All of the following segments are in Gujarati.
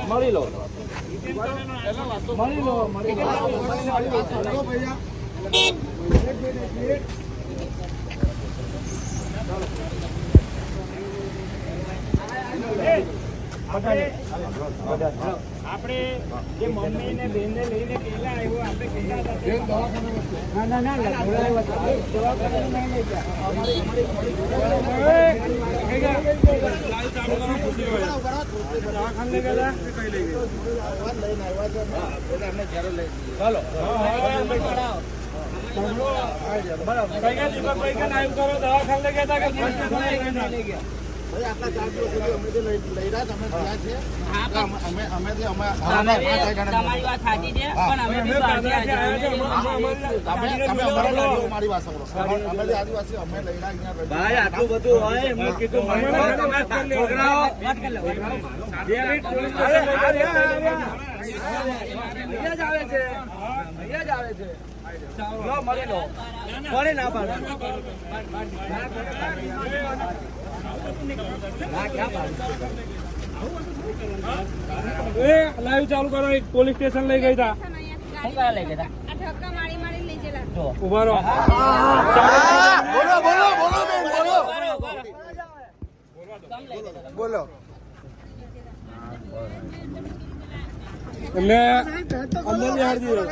મળી લો આપણે જે મમ્મી ને બેન ને લઈને પેલા આવ્યો આપણે દવાખાને ગયા હતા આટલા 4 દિવસ સુધી અમે જે લઈ રહ્યા તમે થયા છે તમારી વાત સાચી છે પણ અમે મારી વાત સાંભળો અમે જે આદિવાસી અમે લઈ રહ્યા ભાઈ આટલું બધું હોય એમ કીધું લાઈવ ચાલુ કરો. પોલીસ સ્ટેશન લઈ ગઈ હતા. ઉભા રહો. બોલો એટલે અંદર બિહાર દીધો.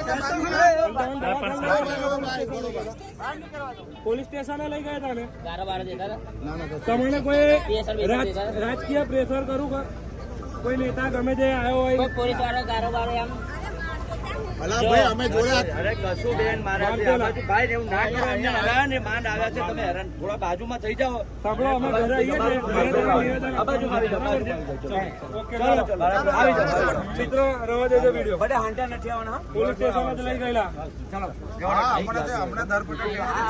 પોલીસ સ્ટેશને લઈ ગયા હતા ને તમને કોઈ રાજકીય પ્રેશર કરું કોઈ નેતા ગમે તે આવ્યો હોય પોલીસ વાળો ગારો બારો એમ ભાઈ અમે જોયા અરે કશું બેન મારા ભાઈ એવું ના કરો. અમને હરાયા ને માંડ આવ્યા છે. તમે હેરાન થોડા બાજુમાં થઈ જાઓ. સાંભળો અમે ઘરે આવીએ છીએ. આ બાજુ આવી જાઓ. મિત્રો રવા દેજો વિડીયો. બધા હાંટા નથી આવવાના. પોલીસ સ્ટેશન જ લઈ ગયેલા. હમણાં ધરપકડ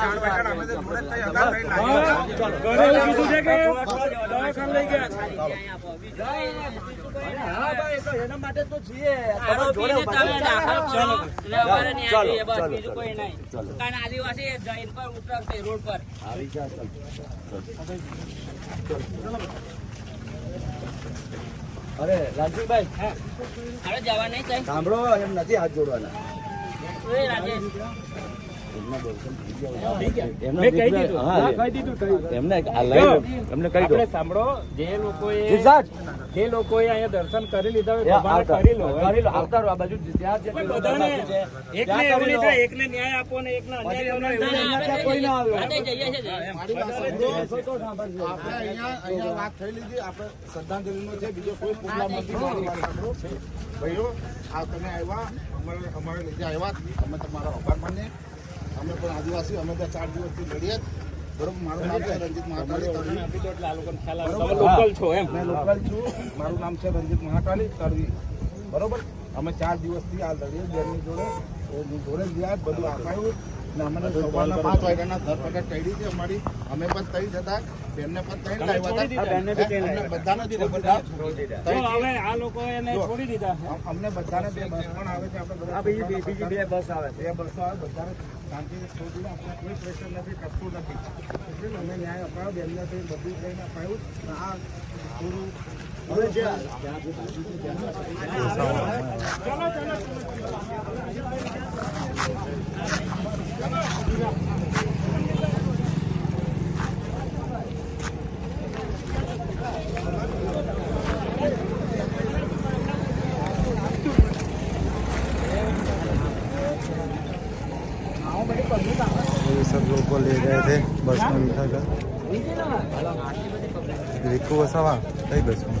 4 વાગ્યા અમે જોડે થઈ હતા ઘરે એવું કીધું છે કે દવાખાને લઈ ગયા. હા ભાઈ તો એના માટે તો છીએ. બીજું કોઈ નહીં. કારણ આદિવાસી જૈન પર ઉતરશે રોડ પર આવી જા. અરે રાજુભાઈ હવે જવા નહીં થાય. સાંભળો એમ નથી હાથ જોડવાના. સાંભળો જે લોકોએ અહીંયા દર્શન કરી લીધા આવતા આ બાજુ એકને ન્યાય આપો ને એકને અન્યાય કોઈ ના આવે. આપણે અહીંયા વાત થઈ લીધી. આપણે શ્રદ્ધાંજલિ છે બીજો કોઈ પ્રોગ્રામ નથી. ભાઈઓ આ તમે આવ્યા અમારે લીધે આવ્યા અમે તમારો આભાર માનીએ. અમે પણ આદિવાસી અમે ત્યાં 4 દિવસથી લડીએ બરોબર. મારું નામ છે રંજીત મહાકાળી. લોકલ છો એમ? મેં લોકલ છું. મારું નામ છે રંજીત મહાકાળી તળવી બરોબર. અમે 4 દિવસથી આ લડીએ બેનની જોડે ગયા બધું આપાયું ને અમને સવારના 5 વાગ્યાના ધરપકડ કરી છે અમારી. અમે પણ તઈ જતા બેનને પણ તઈ લાવ્યા હતા. બધાને હવે આ લોકો એને છોડી દીધા. અમને બધાને 2 બસ પણ આવે છે. આપણે બીજી 2 બસ આવે. 2 બસો આવે. બધાને શાંતિથી છોડી દીધા. આપણે કોઈ પ્રેશર નથી કશું નથી. અમે ન્યાય અપાયો બેનને બધું થઈને અપાયું. આ પૂરું હવે છે. ये सब लोग को ले गए थे बस में बिठा कर. रिको बसावा कई बस में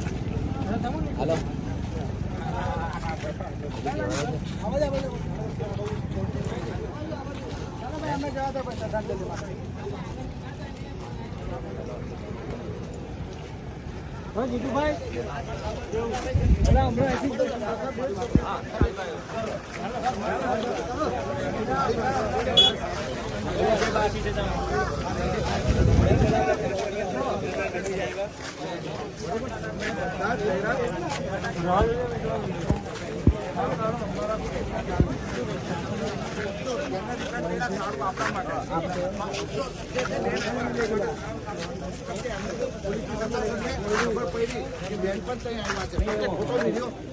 જીતુભાઈ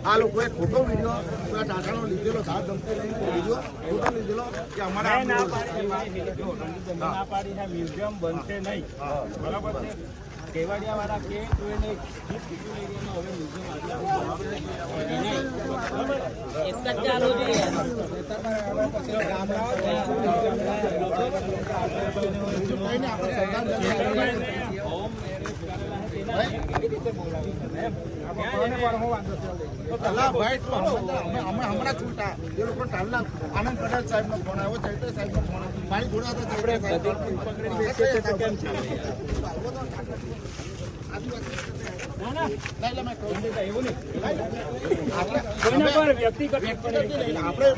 આ લોકોએ ખોટો વિડીયો ટાટાનો લીધેલો સાત ધમકી લઈને વિડીયો ખોટો લીધેલો કે અમારા ના પાડી મ્યુઝિયમ બનશે નહીં, બરાબર છે. કેવડિયા વાળા કે તો એને હવે મ્યુઝિયમ એક જ ચાલુ છે હમણાં છૂટા એ લોકો ટાલના આનંદ પટેલ સાહેબ નો ફોન આવ્યો, ચૈત્ર સાહેબ નો ફોન આવ્યો, મારી જોડે હતો ચૈત્ર આપણે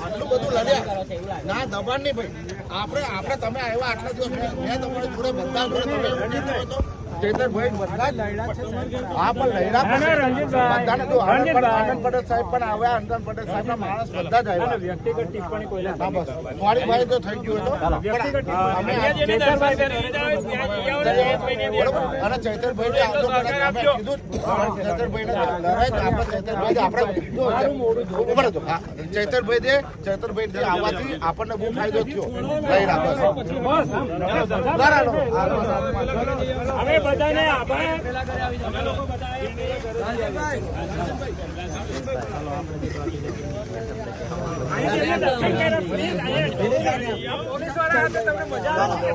આટલું બધું લડ્યા ના દબાણ નહીં ભાઈ, આપણે તમે આવ્યા આટલા દિવસ મેં તમારી જોડે બધા જોડે તમે ચેતરભાઈ બધા જ હા પણ બધાને તો આનંદ પટેલ સાહેબ પણ આવ્યા, આનંદ પટેલ સાહેબ ના માણસ બધા જ આવ્યા. વ્યક્તિગત ટિપ્પણી કોઈ હા બસ મોડીભાઈ તો થઈ ગયું હતું અને ચૈતરભાઈ અમે કીધું ચૈતરભાઈ ચૈતરભાઈ આવવાથી આપણને બહુ ફાયદો થયો લઈ રાખો અમે બધાને આભાર. અમે લોકો બધાએ પોલીસ વાળા હાથે તમને મજા આવે.